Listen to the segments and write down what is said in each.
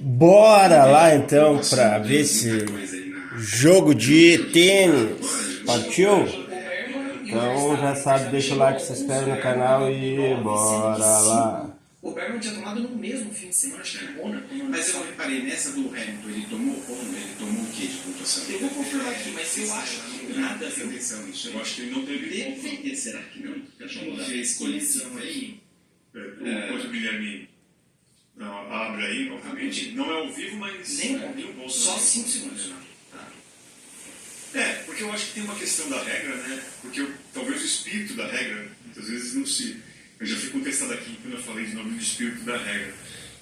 Bora lá então pra ver esse jogo de tênis. Partiu? Então já sabe, deixa o like, se inscreve no canal e bora lá. O Berman tinha tomado no mesmo fim de semana, acho que era Mônaco. Mas eu não reparei, nessa do Hamilton, ele tomou o quê de pontuação? Eu vou confirmar aqui, mas eu acho que nada deu atenção nisso. Eu acho que ele não teve. Deveria, será que não? Deixa eu mudar. Fez coleção aí. Enquanto o Guilherme abre aí, novamente, não é ao vivo, mas. Nem ao vivo, só 5 segundos. Porque eu acho que tem uma questão da regra, né? Porque talvez o espírito da regra, muitas vezes não se. Eu já fui contestado aqui quando eu falei de nome do espírito da regra.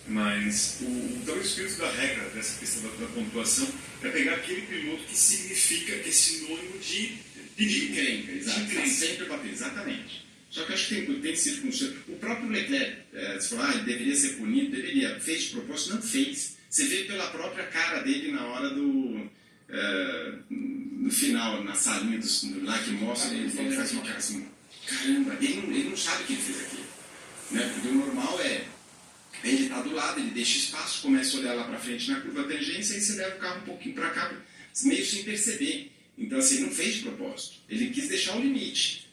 Mas talvez o espírito da regra, dessa questão da pontuação, é pegar aquele piloto que significa, que é sinônimo de encrenca, exato. Sempre bater, exatamente. Só que eu acho que tem circunstâncias. O próprio Leclerc, você falou, ele deveria ser punido, deveria. Fez de propósito? Não fez. Você vê pela própria cara dele na hora no final, na salinha lá que mostra, ele faz uma cara assim, caramba, ele não sabe o que ele fez aqui. Né? Porque o normal ele tá do lado, ele deixa espaço, começa a olhar lá para frente na curva tangência e você leva o carro um pouquinho para cá, meio sem perceber. Então, assim, ele não fez de propósito. Ele quis deixar o limite.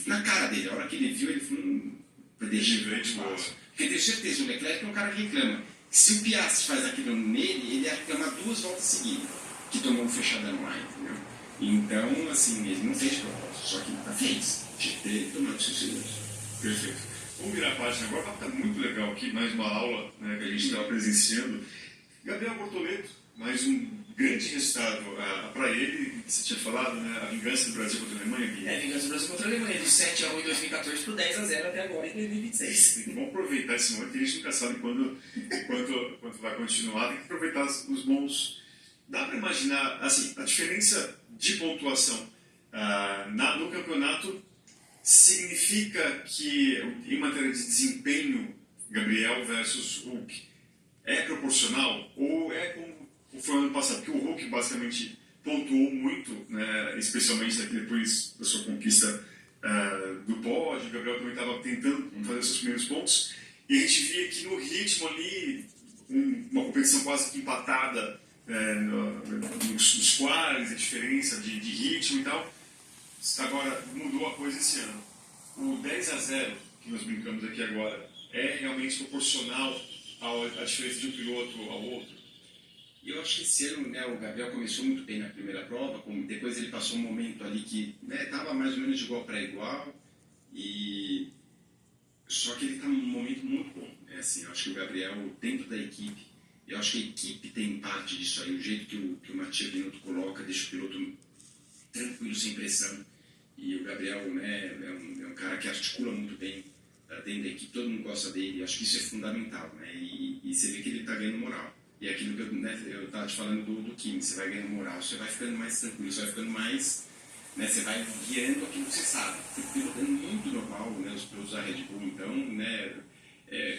Na cara dele, a hora que ele viu, ele falou, deixa espaço. Porque eu tenho certeza, o Leclerc é um cara que reclama. Se o Piastri faz aquilo nele, ele ia reclamar 2 voltas seguidas, que tomou um fechadão lá, entendeu? Então, assim, ele não fez de propósito, só que ele fez. Tinha que ter tomado 5 segundos. Perfeito. Vamos virar a página agora, está muito legal aqui, mais uma aula, né, que a gente estava presenciando. Gabriel Bortoleto, mais um grande resultado para ele, que você tinha falado, né, a vingança do Brasil contra a Alemanha. A vingança do Brasil contra a Alemanha, do 7-1 em 2014 para o 10-0 até agora em 2026. Vamos aproveitar esse momento, que a gente nunca sabe quando vai continuar, tem que aproveitar os bons. Dá para imaginar, assim, a diferença de pontuação no campeonato significa que, em matéria de desempenho, Gabriel versus Hulk, é proporcional? Ou é como foi ano passado? Porque o Hulk basicamente pontuou muito, né, especialmente depois da sua conquista do pódio. O Gabriel também estava tentando fazer seus primeiros pontos. E a gente via que no ritmo ali, uma competição quase que empatada nos quales, a diferença de ritmo e tal. Agora, mudou a coisa esse ano. O 10-0, que nós brincamos aqui agora, é realmente proporcional à diferença de um piloto ao outro? Eu acho que esse ano, né, o Gabriel começou muito bem na primeira prova, depois ele passou um momento ali que estava mais ou menos de igual para igual, só que ele está num momento muito bom. Né? Assim, eu acho que o Gabriel, dentro da equipe, eu acho que a equipe tem parte disso aí, o jeito que o Matheus Binotto coloca, deixa o piloto tranquilo, sem pressão. E o Gabriel, né, é um cara que articula muito bem dentro da equipe, todo mundo gosta dele, acho que isso é fundamental, né? E você vê que ele está ganhando moral. E aquilo que eu estava te falando do Kimi, você vai ganhando moral, você vai ficando mais tranquilo, você vai ficando mais, né, você vai guiando aquilo que você sabe. Você pilotando muito normal, né, os pilotos da Red Bull, então, né,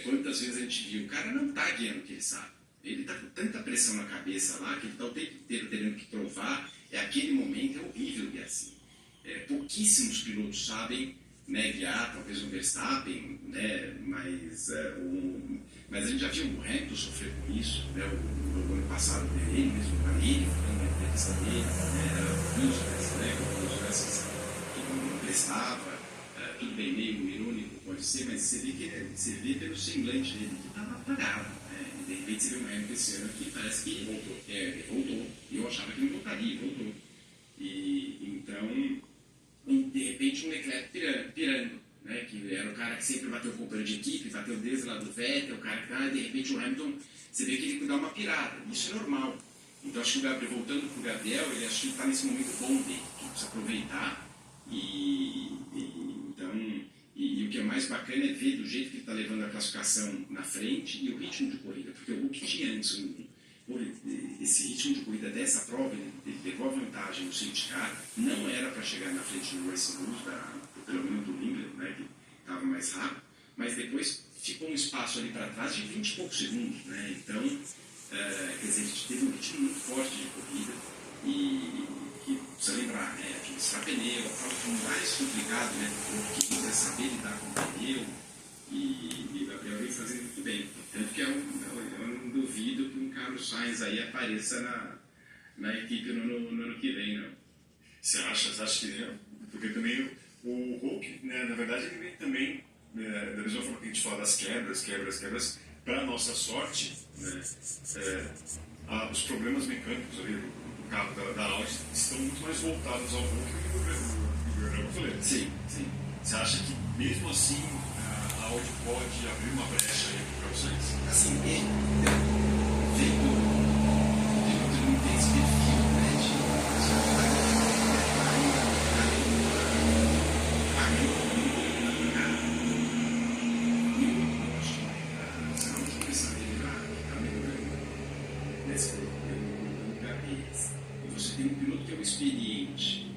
quantas vezes a gente viu, o cara não está guiando o que ele sabe. Ele está com tanta pressão na cabeça lá, que ele está o tempo inteiro tendo que provar, aquele momento é horrível guiar assim. Pouquíssimos pilotos sabem, né, guiar, talvez o Verstappen, né, mas a gente já viu o Hamilton sofrer com isso, né, no ano passado ele mesmo, ele ficando na entrevista dele, era horrível, né, com os lances que não prestava, tudo bem, meio irônico pode ser, mas você vê pelo semblante dele que estava apagado, né, e de repente você vê o Hamilton esse ano que parece que voltou, ele voltou, e eu achava que não voltaria, voltou, e então, de repente um Leclerc pirando, né, que era o cara que sempre bateu o companheiro de equipe, bateu desde lá do Vettel, o cara que tá, de repente o Hamilton, você vê que ele dá uma pirada, isso é normal. Então acho que o Gabriel, voltando pro Gabriel, ele acho que está nesse momento bom dele, que ele precisa aproveitar, e o que é mais bacana é ver do jeito que ele está levando a classificação na frente e o ritmo de corrida, porque o Hulk tinha antes esse ritmo de corrida dessa prova, ele levou a vantagem no safety car, não era para chegar na frente do Racing Bulls, pelo menos do Lindler, né, que estava mais rápido, mas depois ficou um espaço ali para trás de 20 e poucos segundos, né? Então, quer dizer, a gente teve um ritmo muito forte de corrida e precisa lembrar, né, administrar pneu, a prova mais complicado, né, porque precisa saber lidar com o pneu, e o Gabriel vem fazendo muito bem, tanto que eu não duvido duvido que um Carlos Sainz aí apareça na equipe no ano que vem, não. Você acha que é? Porque também o Hulk, né, na verdade, ele vem também, da mesma forma que a gente fala das quebras, para nossa sorte, né, os problemas mecânicos ali do carro da Audi estão muito mais voltados ao Hulk do que o programa Toledo. Sim. Você acha que mesmo assim a Audi pode abrir uma brecha aí para vocês? Assim, vendo todo mundo tem esse perfil, né, você tem um piloto que é o experiente,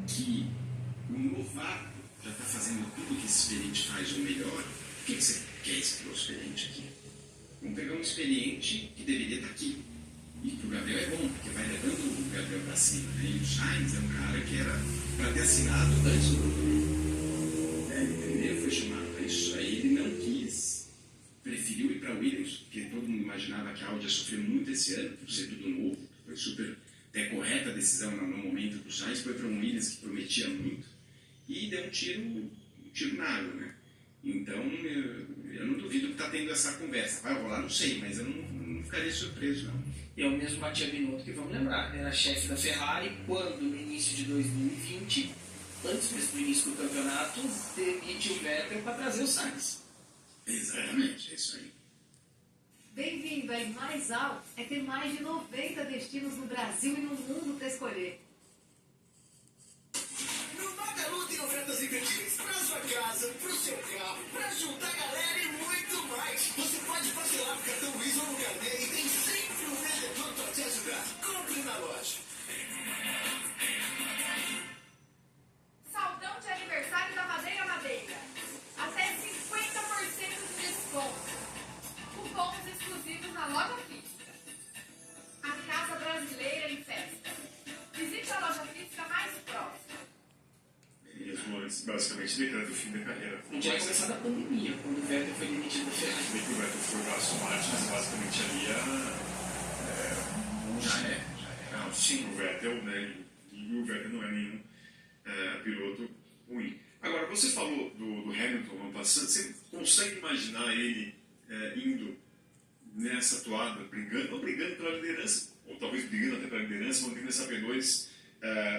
que o novato já está fazendo tudo que esse experiente faz ou melhor. O que você quer esse piloto experiente aqui? Vamos pegar um experiente que deveria estar aqui. E que o Gabriel é bom, porque vai levando o Gabriel para cima. Né? E o Sainz é um cara que era para ter assinado antes do grupo. Ele primeiro foi chamado para isso, aí ele não quis. Preferiu ir para Williams, porque todo mundo imaginava que a Audi ia sofrer muito esse ano, por ser tudo novo. Foi super até correta a decisão no momento do Sainz, foi para um Williams que prometia muito. E deu um tiro na água, né? Então, eu não duvido que está tendo essa conversa. Vai rolar, não sei, mas eu não ficaria surpreso, não. E é o mesmo Mattia Binotto que, vamos lembrar, era chefe da Ferrari quando, no início de 2020, antes do início do campeonato, demite o Vettel para trazer o Sainz. Exatamente, é isso aí. Bem-vindo aí, mais alto é ter mais de 90 destinos no Brasil e no mundo para escolher. No Magalu tem ofertas imperdíveis para sua casa, para o seu carro, para juntar a galera e muito mais. Você pode parcelar no cartão Luiz ou no carnê e tem sempre um vendedor para te ajudar. Compre na loja. Saldão de aniversário da Madeira Madeira. Até 50% de desconto. Cupons exclusivos na loja física. A Casa Brasileira em Festa. Visite a loja física mais próxima. Basicamente decreta o fim da carreira. E tinha começado a pandemia, quando o Vettel foi demitido da Ferrari. Bem que o Vettel foi para a Aston Martin, mas basicamente ali Já é. Não, sim. o Vettel, né? E o Vettel não é nenhum piloto ruim. Agora, você falou do Hamilton ano passado, você consegue imaginar ele indo nessa toada, não brigando pela liderança, ou talvez brigando até pela liderança, mantendo essa P2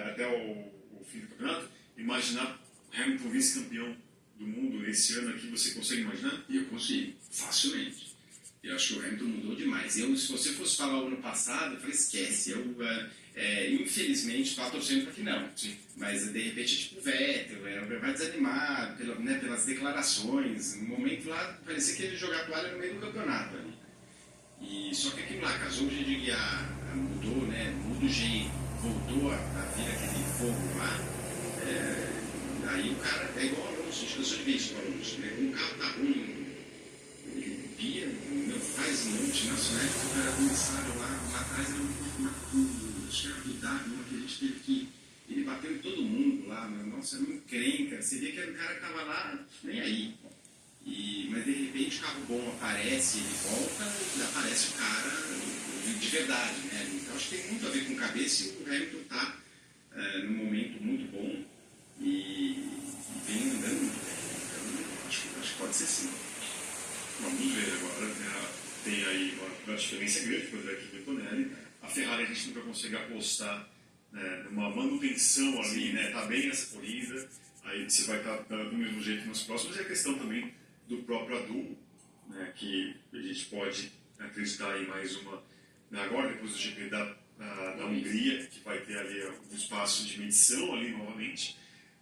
até o fim do campeonato? Imaginar Hamilton vice-campeão do mundo esse ano aqui, você consegue imaginar? Eu consigo, facilmente. Eu acho que o Hamilton mudou demais. Se você fosse falar o ano passado, eu falei, esquece. Infelizmente, estava torcendo para que não. Sim. Mas, de repente, tipo o Vettel, vai desanimado pelas declarações. No momento lá, parecia que ele ia jogar a toalha no meio do campeonato ali. Só que aquilo lá, casou o jeito de guiar, mudou, né? Muda o jeito, voltou a vir aquele fogo lá. Aí o cara é igual ao Alonso, a gente cansou de ver isso com o Alonso, né? Quando o carro tá ruim, ele pia, faz multinacionais, o cara começaram lá atrás, era os caras do W, que a gente teve que. Ele bateu em todo mundo lá, nossa, era uma encrenca. Você vê que era um cara que tava lá, nem aí. Mas de repente o carro bom aparece, ele volta e aparece o cara de verdade, né? Então acho que tem muito a ver com cabeça e o Hamilton tá num momento muito bom e vem andando muito bem. Então acho que pode ser sim. Vamos ver agora. Tem aí uma diferença grande quando a equipe Antonelli. A Ferrari a gente nunca consegue apostar numa manutenção ali, né? Tá bem nessa corrida, aí você vai estar do mesmo jeito nos próximos. E a questão também do próprio Adul, né? Que a gente pode acreditar em mais uma. Agora, depois do GP da Hungria, que vai ter ali um espaço de medição ali novamente.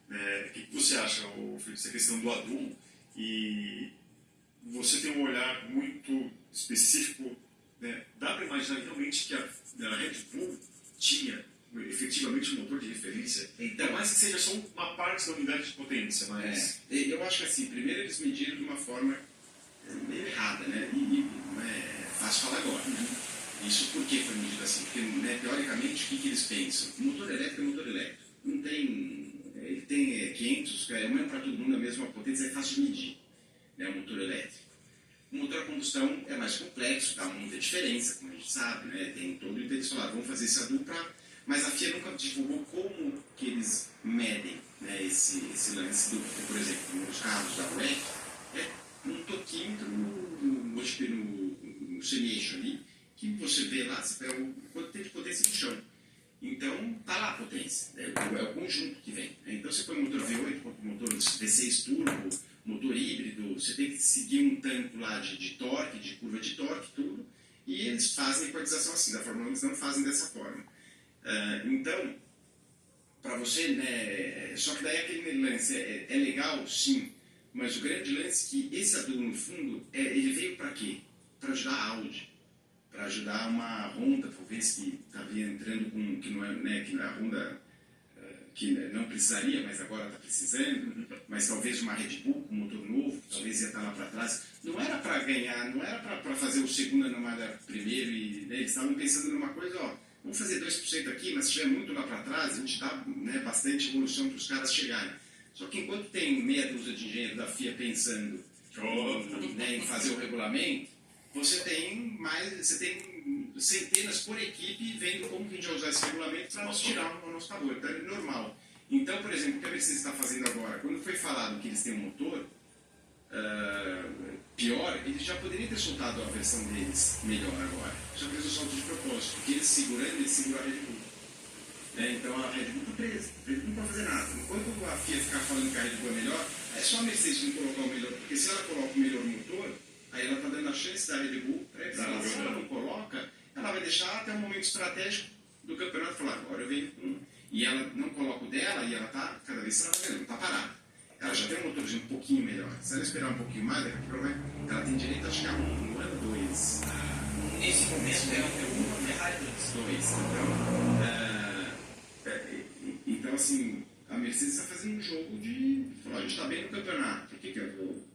O que você acha, Felipe, dessa questão do Adul? E você tem um olhar muito específico, né? Dá para imaginar realmente que a Red Bull tinha efetivamente um motor de referência? Então, mais que seja só uma parte da unidade de potência, mas... Eu acho que assim, primeiro eles mediram de uma forma meio errada, né? E não é fácil falar agora, né? Isso por que foi medido assim? Porque, né, teoricamente, o que eles pensam? O motor elétrico é motor elétrico. Não tem... Ele tem 500, é o mesmo para todo mundo, a mesma potência, é fácil de medir, né, o motor elétrico. O motor a combustão é mais complexo, dá muita diferença, como a gente sabe, né? Tem todo o interesse solar. Vamos fazer esse adulto mas a FIA nunca divulgou como que eles medem, né, esse lance do, por exemplo, nos carros da WEC, é um toquímetro no semi-eixo ali, que você vê lá, você pega o quanto tem de potência no chão. Então, tá lá a potência, é o conjunto que vem. Então, você põe motor V8, motor V6 turbo, motor híbrido, você tem que seguir um tanto lá de torque, de curva de torque, tudo, e eles fazem a equalização assim, da Fórmula 1 eles não fazem dessa forma. Então, para você, né, só que daí aquele lance é legal, sim, mas o grande lance é que esse adubo no fundo, ele veio para quê? Para ajudar a Audi, para ajudar uma Honda, talvez, que estava entrando com, que não é a Honda, que não precisaria, mas agora está precisando, mas talvez uma Red Bull com motor novo, que talvez ia estar lá para trás. Não era para ganhar, não era para fazer o segundo no primeiro, e né, eles estavam pensando numa coisa, ó, vamos fazer 2% aqui, mas se estiver muito lá para trás, a gente dá, né, bastante evolução para os caras chegarem. Só que enquanto tem meia dúzia de engenheiros da FIA pensando em fazer o regulamento, você tem centenas por equipe vendo como que a gente vai usar esse regulamento para tirar o nosso favor. Então é normal. Então, por exemplo, o que a Mercedes está fazendo agora, quando foi falado que eles têm um motor pior, eles já poderiam ter soltado a versão deles melhor agora. Só que eles soltam de propósito, porque eles seguram a Red Bull. Então a Red Bull está presa, a Red Bull não pode fazer nada. Enquanto a FIA ficar falando que a Red Bull é melhor, é só a Mercedes não colocar o melhor, porque se ela coloca o melhor motor, aí ela está dando a chance da Red Bull para eles. Se ela não coloca, ela vai deixar até um momento estratégico do campeonato falar, agora eu venho com. E ela não coloca o dela e ela está cada vez trabalhando, está parada. Ela já tem um motorzinho um pouquinho melhor. Se ela esperar um pouquinho mais, ela tem direito a chegar um ano, dois. Nesse momento é uma Ferrari 2. Então, assim, a Mercedes está fazendo um jogo de falar, a gente está bem no campeonato, por que eu vou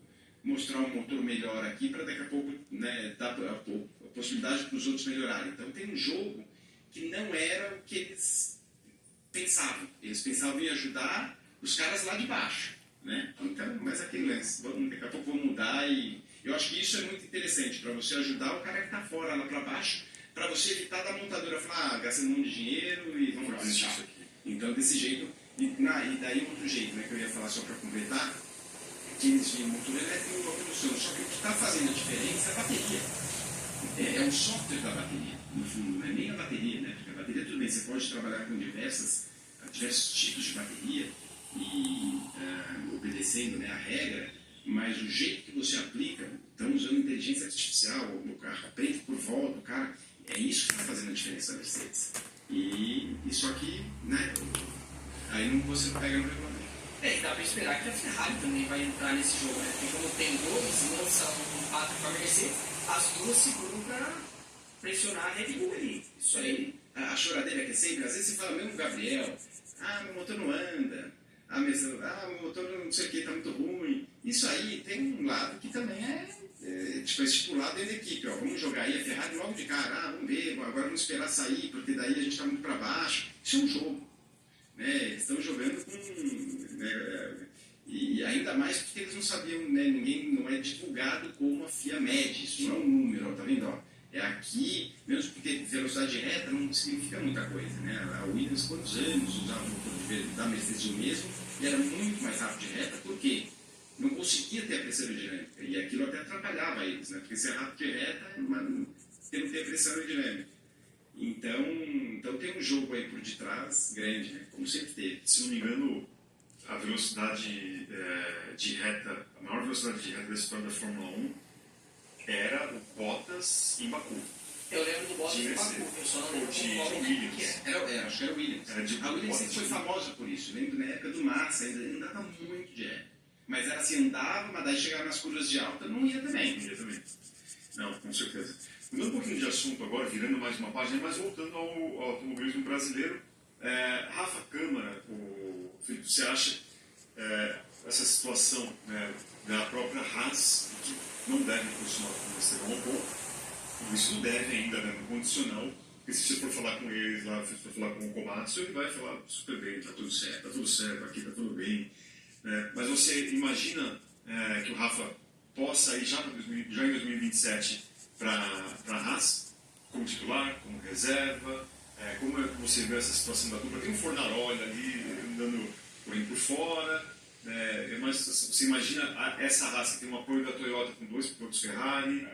mostrar um motor melhor aqui para daqui a pouco, né, dar a possibilidade para os outros melhorarem. Então tem um jogo que não era o que eles pensavam. Eles pensavam em ajudar os caras lá de baixo, né? Então, mas aquele lance, daqui a pouco vão mudar e eu acho que isso é muito interessante para você ajudar o cara que está fora lá para baixo, para você evitar da montadora falar, gastando um monte de dinheiro e vamos lá, isso aqui. Então desse jeito, e daí outro jeito, né, que eu ia falar só para completar, que eles viram motor elétrico e locomoção, só que o que está fazendo a diferença é a bateria. É o software da bateria, no fundo, não é nem a bateria, né? Porque a bateria, tudo bem, você pode trabalhar com diversos tipos de bateria e obedecendo, né, a regra, mas o jeito que você aplica, estão usando inteligência artificial, o carro aprende por volta, o cara, é isso que está fazendo a diferença da Mercedes. E só que, né, aí você não pega no regulamento. E dá para esperar que a Ferrari também vai entrar nesse jogo, né? Porque como tem dois, lançam um pato para a Mercedes, as duas seguram para pressionar a Red Bull ali. Isso aí. A choradeira que é sempre, às vezes você fala mesmo Gabriel, meu motor não anda, meu motor não sei o que, está muito ruim. Isso aí tem um lado que também é estipulado dentro da equipe, ó, vamos jogar aí a Ferrari logo de cara, vamos ver, agora vamos esperar sair, porque daí a gente está muito para baixo. Isso é um jogo. Né, eles estão jogando com. Né, e ainda mais porque eles não sabiam, né, ninguém não é divulgado como a FIA mede, isso não é um número, ó, tá vendo? Ó, é aqui, mesmo porque velocidade reta não significa muita coisa. Né? A Williams, quantos anos usava o motor da Mercedes o mesmo, e era muito mais rápido de reta, por quê? Não conseguia ter a pressão aerodinâmica, e aquilo até atrapalhava eles, né? Porque ser rápido de reta, você não tem a pressão aerodinâmica. Então tem um jogo aí por detrás grande, né? Como sempre teve. Se não me engano, a velocidade de reta, a maior velocidade de reta da história da Fórmula 1 era o Bottas em Baku. Eu lembro do Bottas em Baku, eu só não lembro de Williams. Acho que era o Williams. A Williams sempre foi famosa por isso. Eu lembro na época do Massa, ainda andava muito de reta. Mas era assim, andava, mas daí chegava nas curvas de alta, não ia também. Não, com certeza. Mudando um pouquinho de assunto agora, virando mais uma página, mas voltando ao automobilismo brasileiro, Rafa Câmara, Felipe, você acha essa situação, né, da própria Haas, que não deve funcionar como Esteban Ocon, isso não deve ainda, né, no condicional, porque se você for falar com eles lá, se for falar com o Komatsu, ele vai falar super bem, tá tudo certo, aqui tá tudo bem, né? Mas você imagina que o Rafa possa ir já em 2027 para a Haas, como titular, como reserva? Como é que você vê essa situação da dupla? Tem um Fornaroli ali andando por fora, mas você imagina essa Haas que tem um apoio da Toyota com 2 pilotos Ferrari,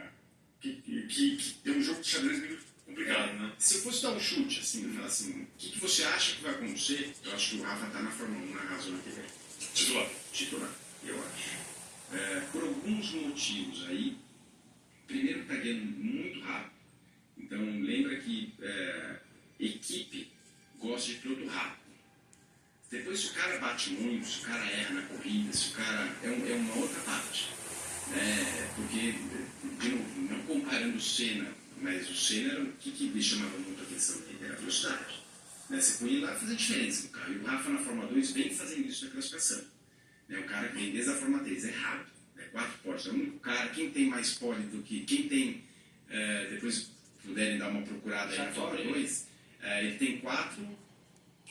que tem um jogo de xadrez meio complicado, né? Se eu fosse dar um chute, assim, falar assim, o que você acha que vai acontecer? Eu acho que o Rafa está na Fórmula 1 na razão que vem. Titular, eu acho. Por alguns motivos aí, primeiro está ganhando muito rápido. Então, lembra que equipe gosta de piloto rápido. Depois, se o cara bate muito, se o cara erra na corrida, se o cara... É uma outra parte. Porque, de novo, não comparando o Senna, mas o Senna era o que lhe chamava muito a atenção, que era a velocidade. Você põe lá fazer diferença no carro. E o Rafa na Fórmula 2 vem fazendo isso na classificação. O cara que vem desde a Fórmula 3 é rápido, 4 poles. É o único cara, quem tem mais pole do que... Quem tem... depois puderem dar uma procurada aí na Fórmula 2, ele tem 4...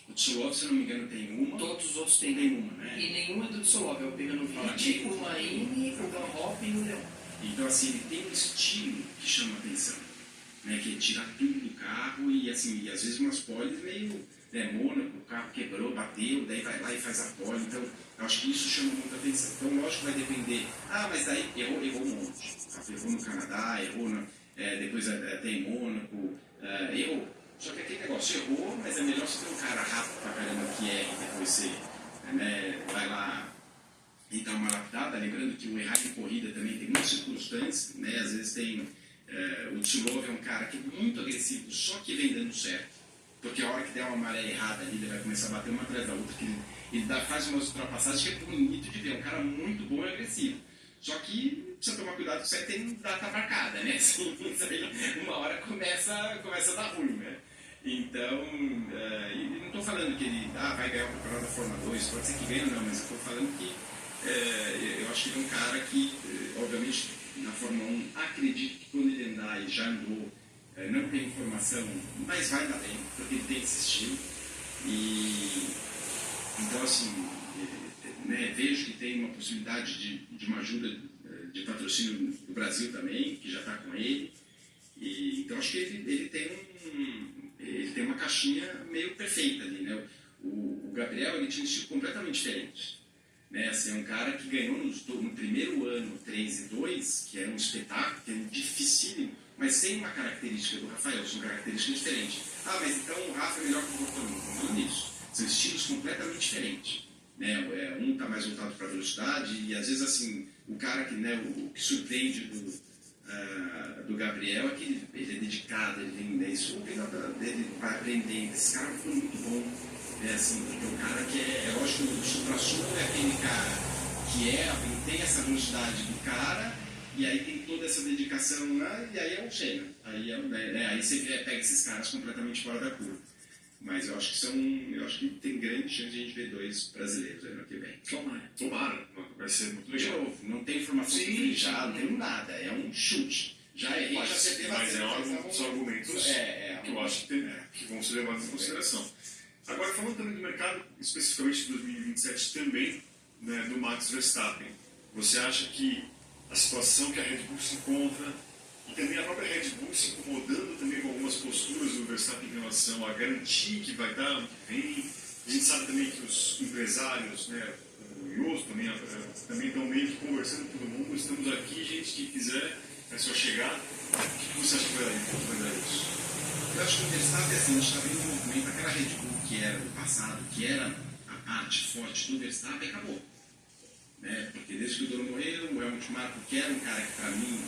O Tsolov, se não me engano, tem uma. Todos os outros têm uma, né? E nenhuma é do Tsolov, é o pegando o Ridículo, o Marini, o Van Hoff e o Leão. Então, assim, ele tem um estilo que chama atenção, né? Que é tirar tudo do carro e, assim, e às vezes umas poles meio... Mônaco, o carro quebrou, bateu, daí vai lá e faz a pole. Então, eu acho que isso chama muita atenção. Então, lógico que vai depender. Mas daí errou um monte. Errou no Canadá, errou depois até em Mônaco, errou. Só que aquele negócio errou, mas é melhor você ter um cara rápido pra caramba que erre, depois você vai lá e dá uma lapidada. Lembrando que o errar em corrida também tem muitas circunstâncias, né? Às vezes tem... o Tsilov é um cara que é muito agressivo, só que vem dando certo. Porque a hora que der uma maré errada ali, ele vai começar a bater uma atrás da outra, que ele faz umas ultrapassagens que é bonito de ver, um cara muito bom e agressivo. Só que precisa tomar cuidado que isso aí tem data marcada, né? Assim, isso aí, uma hora começa a dar ruim, né? Então, e não estou falando que ele vai ganhar o campeonato da Fórmula 2, pode ser que ganhe ou não, mas eu estou falando que eu acho que ele é um cara que, obviamente, na Fórmula 1, acredito que quando ele andar e já andou, não tem informação, mas vai dar bem, porque ele tem esse estilo. Então, assim, vejo que tem uma possibilidade de uma ajuda de patrocínio do Brasil também, que já está com ele. Então, acho que ele tem uma caixinha meio perfeita ali, né? O Gabriel, ele tinha um estilo completamente diferente. Assim, é um cara que ganhou no primeiro ano 3 e 2, que era um espetáculo, que era dificílimo, mas sem uma característica do Rafael, são características diferentes. Mas então o Rafa é melhor que o Bortolino. Não nisso. São estilos completamente diferentes. Um está mais voltado para a velocidade e às vezes assim, o cara que, o que surpreende do Gabriel é que ele é dedicado, ele tem isso, ele vai aprendendo. Esse cara foi muito bom. Assim, porque o cara que é lógico, o supra-sumo é aquele cara que tem essa velocidade do cara. E aí tem toda essa dedicação lá, e aí é o Senna. Aí você pega esses caras completamente fora da curva. Mas eu acho que tem grande chance de a gente ver 2 brasileiros ano que vem. Tomara. Vai ser muito legal. De novo, não tem informação privilegiada, não tem nada. É um chute. Já errei, já acertei bastante. Mas são argumentos que eu acho que vão ser levados em consideração. Agora, falando também do mercado, especificamente de 2027 também, né, do Max Verstappen. Você acha que a situação que a Red Bull se encontra e também a própria Red Bull se incomodando também com algumas posturas do Verstappen em relação a garantir que vai dar ano que vem? A gente sabe também que os empresários, né, o Yoso também estão meio que conversando com todo mundo. Estamos aqui, gente que quiser, é só chegar. O que você acha que vai dar isso? Eu acho que o Verstappen, assim, a gente está vendo um movimento, aquela Red Bull que era do passado, que era a parte forte do Verstappen, acabou. Porque desde que o dono morreu, o Helmut Marko, que era um cara que para mim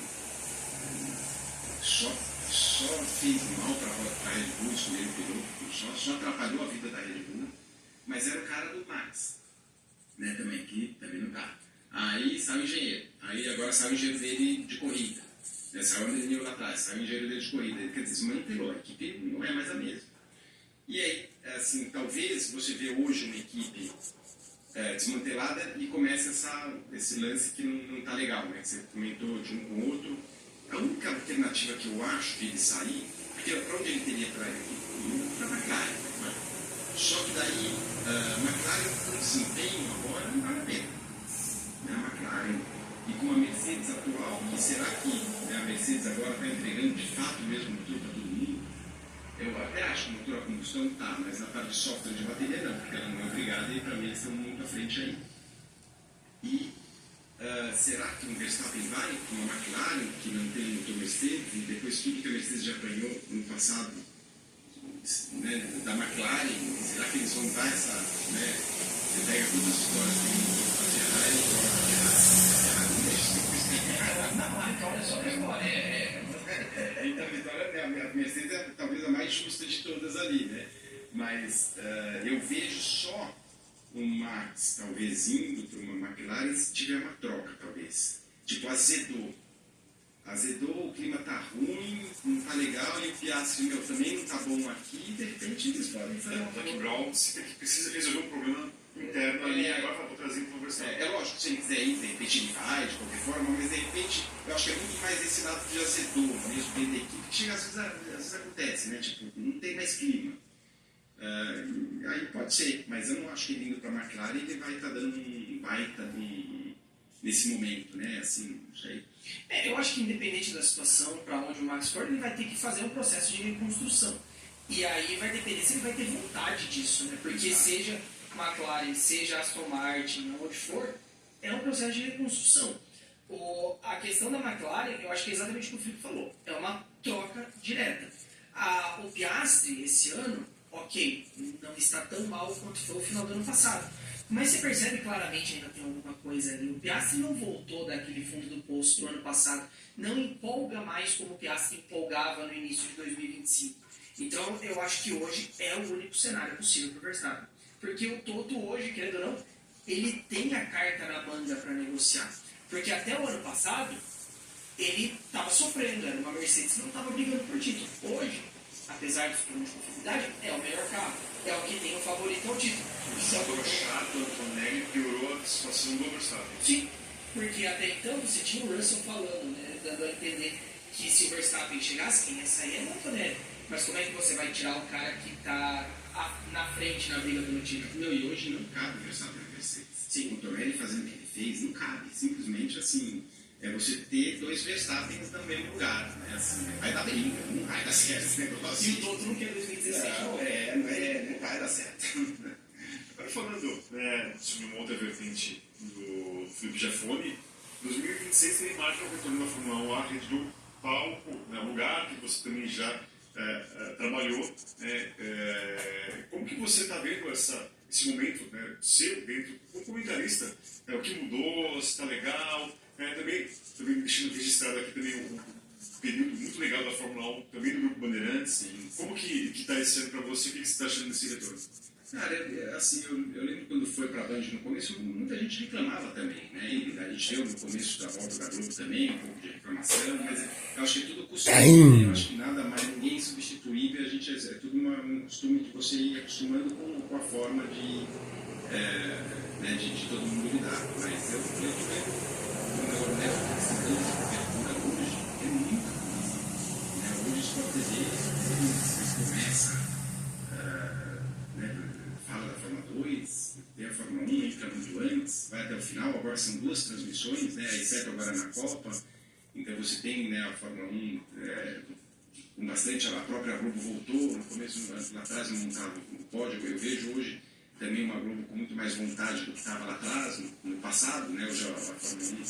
só fez mal para a Red Bull, escolher o piloto, só atrapalhou a vida da Red Bull, mas era o cara do Max, também, que também não tá. Aí saiu o engenheiro, aí agora saiu o engenheiro dele de corrida, saiu o Daniel lá atrás, saiu o engenheiro dele de corrida, quer dizer, se mantelou, a equipe não é mais a mesma. E aí, assim, talvez você vê hoje uma equipe desmantelada e começa esse lance que não está legal, né? Que você comentou de um com o outro. A única alternativa que eu acho de ele sair, porque para onde ele teria para ir? Para a McLaren. Né? Só que daí, a McLaren com desempenho agora não vale a pena. A McLaren e com a Mercedes Mercedes atual, e será que né, a Mercedes agora está entregando de fato mesmo o motor para todo mundo? Eu até acho que o motor a combustão está, mas na parte de software de bateria não, porque ela não é obrigada e para mim eles estão muito à frente aí. E será que o Verstappen vai com uma McLaren que não tem motor Mercedes e depois tudo que a Mercedes já apanhou no passado né, da McLaren, será que eles vão dar essa, né, você pega todas as histórias que tem motor da Ferrari e coloca a Ferrari não deixa sempre Não, a vitória é só a história. então a vitória, a Mercedes é talvez a mais justa de todas ali, né? Mas eu vejo só um Max talvez indo para uma McLaren se tiver uma troca, talvez. Tipo, azedou, o clima tá ruim, não tá legal, e o Piastri também não tá bom aqui, de repente eles podem fazer uma Zac Brown precisa resolver um problema interno ali, agora vou trazer para conversar. É lógico, se ele quiser ir, de repente ele vai, de qualquer forma, mas de repente eu acho que é muito mais esse lado de azedou mesmo dentro da equipe, que chega às vezes acontece, né? Tipo, não tem mais clima. Aí pode ser, mas eu não acho que ele indo para a McLaren ele vai estar dando um baita nesse momento, né? Assim, não sei. Eu acho que independente da situação, para onde o Max for, ele vai ter que fazer um processo de reconstrução. E aí vai depender se ele vai ter vontade disso, né? Porque seja McLaren, seja Aston Martin, onde for, é um processo de reconstrução. A questão da McLaren, eu acho que é exatamente o que o Filipe falou, é uma troca direta. O Piastri, esse ano, ok, não está tão mal quanto foi o final do ano passado. Mas você percebe claramente ainda tem alguma coisa ali. O Piastri não voltou daquele fundo do poço do ano passado. Não empolga mais como o Piastri empolgava no início de 2025. Então eu acho que hoje é o único cenário possível para o Verstappen. Porque o Toto hoje, querendo ou não, ele tem a carta na manga para negociar. Porque até o ano passado, ele estava sofrendo. Era uma Mercedes que não estava brigando por título. Hoje, apesar dos problemas de conformidade, é o melhor carro. É o que tem o favorito ao título. Então, o chato, o Antonelli piorou a situação do Verstappen. Sim, porque até então você tinha o Russell falando, né, dando a entender que se o Verstappen chegasse, quem ia sair é o Antonelli. Mas como é que você vai tirar um cara que está na frente na briga pelo título? Não, e hoje não cabe o Verstappen na Mercedes. Sim. O Antonelli fazendo o que ele fez, não cabe. Simplesmente assim, é você ter dois Verstappens no mesmo lugar, né? Assim, vai dar briga, não vai dar certo esse negócio. E o Toto não quer 2017. Não vai dar certo. Agora falando sobre uma outra vertente do Felipe Giafone, 2026 tem marca o retorno da Fórmula 1 à rede do palco, né, lugar que você também já trabalhou. Como que você está vendo esse momento, né, seu dentro, como comentarista, o que mudou, se está legal, também deixando registrado aqui também um período muito legal da Fórmula 1, também do Grupo Bandeirantes. Como que está esse ano para você, o que você está achando desse retorno? Cara, assim, eu lembro quando foi para a Band no começo, muita gente reclamava também, né? E a gente deu no começo da volta da Globo também, um pouco de reclamação, mas eu acho que é tudo costume, eu acho que nada mais, ninguém é substituível, é tudo um costume que você ir acostumando com a forma de todo mundo lidar. Mas eu estou vendo, quando eu olho essa cobertura hoje, é muita coisa. Né? Hoje o Sport TV, você começa, fala da Fórmula 2, tem a Fórmula 1, entra muito antes, vai até o final, agora são duas transmissões, né, exceto agora na Copa, então você tem, né, a Fórmula 1 com bastante, a própria Globo voltou, no começo, lá atrás não montava o pódio, eu vejo hoje também uma Globo com muito mais vontade do que estava lá atrás, no passado, né, hoje a Fórmula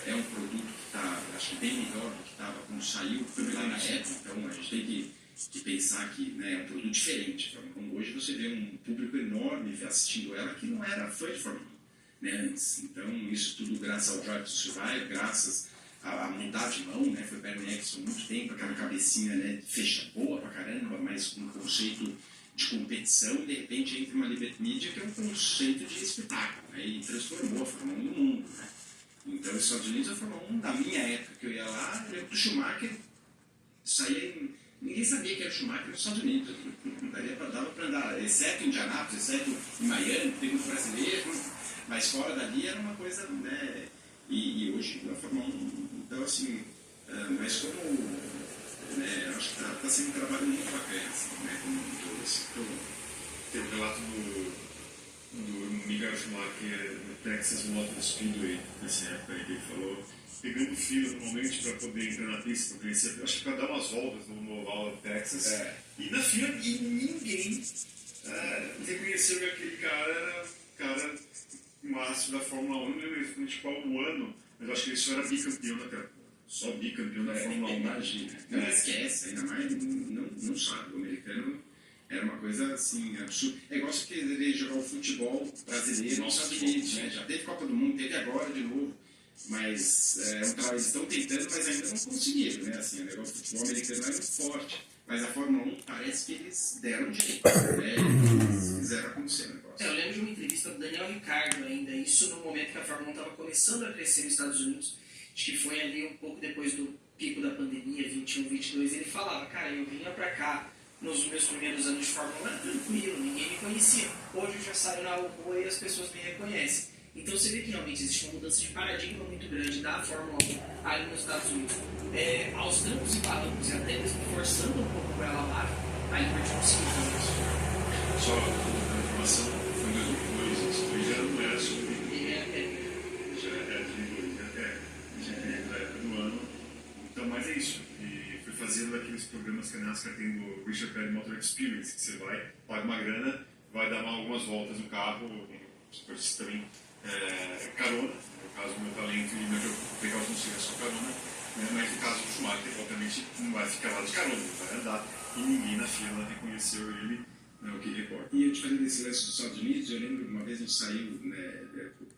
1 é um produto que está, acho que bem melhor do que estava quando saiu, foi lá na época, então a gente tem que pensar que, né, é um produto diferente. Então, hoje você vê um público enorme assistindo ela que não era fã de Fórmula 1, né, antes. Então, isso tudo graças ao Drive to Survive, graças a mudar de mão, né, foi Bernie Eccleston muito tempo, aquela cabecinha, né, fecha boa pra caramba, mas com um conceito de competição, e de repente entra uma Liberty Media que é um conceito de espetáculo, né, e transformou a Fórmula 1 no mundo, né. Então, os Estados Unidos, a Fórmula 1, na minha época que eu ia lá, eu lembro do Schumacher, ninguém sabia que era o Schumacher nos Estados Unidos. Dava para andar, exceto em Indianápolis, exceto em Miami, tem muito brasileiro, mas fora dali era uma coisa, né? E hoje a Fórmula 1, então assim, mas como, né, acho que está sendo um trabalho muito bacana, assim, né? Como Tem um relato do Michael Schumacher no Texas Motor Speedway, nessa época aí que ele falou. pegando fila normalmente para poder entrar na pista, para conhecer, acho que para dar umas voltas no oval do Texas, e na fila e ninguém reconheceu que aquele cara era um astro da Fórmula 1, não lembro exatamente qual o ano, mas acho que ele só era bicampeão só bicampeão da Fórmula 1. Imagina. Não esquece, ainda mais não sabe. O americano era uma coisa assim, absurda. É igual você querer jogar o futebol brasileiro nos Estados Unidos, né? Já teve Copa do Mundo, teve agora de novo. Mas eles estão tentando, mas ainda não conseguiram, né? Assim, o negócio do futebol americano é muito forte. Mas a Fórmula 1 parece que eles deram um jeito, né? Eles fizeram acontecer o negócio. Eu lembro de uma entrevista do Daniel Ricciardo ainda, isso no momento que a Fórmula 1 estava começando a crescer nos Estados Unidos. Acho que foi ali um pouco depois do pico da pandemia, 21, 22, ele falava, cara, eu vinha pra cá nos meus primeiros anos de Fórmula 1, era tranquilo, ninguém me conhecia. Hoje eu já saio na rua e as pessoas me reconhecem. Então você vê que realmente existe uma mudança de paradigma muito grande da Fórmula 1 ali nos Estados Unidos. Aos trancos e barrancos, e até mesmo forçando um pouco para ela abaixo, a Liberty conseguiu fazer isso. Só a informação, foi em 2002, já não era sobre já era de 2002, da época do ano. Então, mas é isso. E fui fazendo aqueles programas que a NASCAR tem do Richard Petty Motor Experience, que você vai, paga uma grana, vai dar algumas voltas no carro, você também carona, no caso do meu talento e meu precaução seria só carona, né? Mas no caso do Schumacher, obviamente não vai ficar lá de carona, ele vai andar e ninguém na fila reconheceu ele, o que recorda. E eu te falei desse lance dos Estados Unidos, eu lembro que uma vez a gente saiu, né,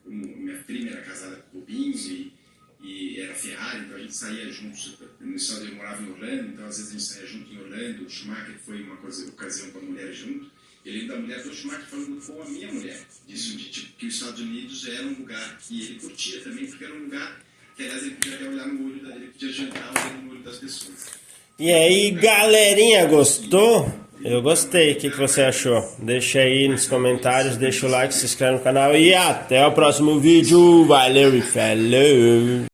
minha prima era casada com o Rubinho e era Ferrari, então a gente saía juntos, no estado eu morava em Orlando, então às vezes a gente saía junto em Orlando, o Schumacher foi uma ocasião com a mulher junto. Ele da mulher do Schumacher falando com a minha mulher, disso de tipo, que os Estados Unidos era um lugar que ele curtia também, porque era um lugar que, aliás, ele podia até olhar no olho, ele podia jantar olhando no olho das pessoas. E aí, galerinha, gostou? Eu gostei, o que você achou? Deixa aí nos comentários, deixa o like, se inscreve no canal e até o próximo vídeo. Valeu e falou!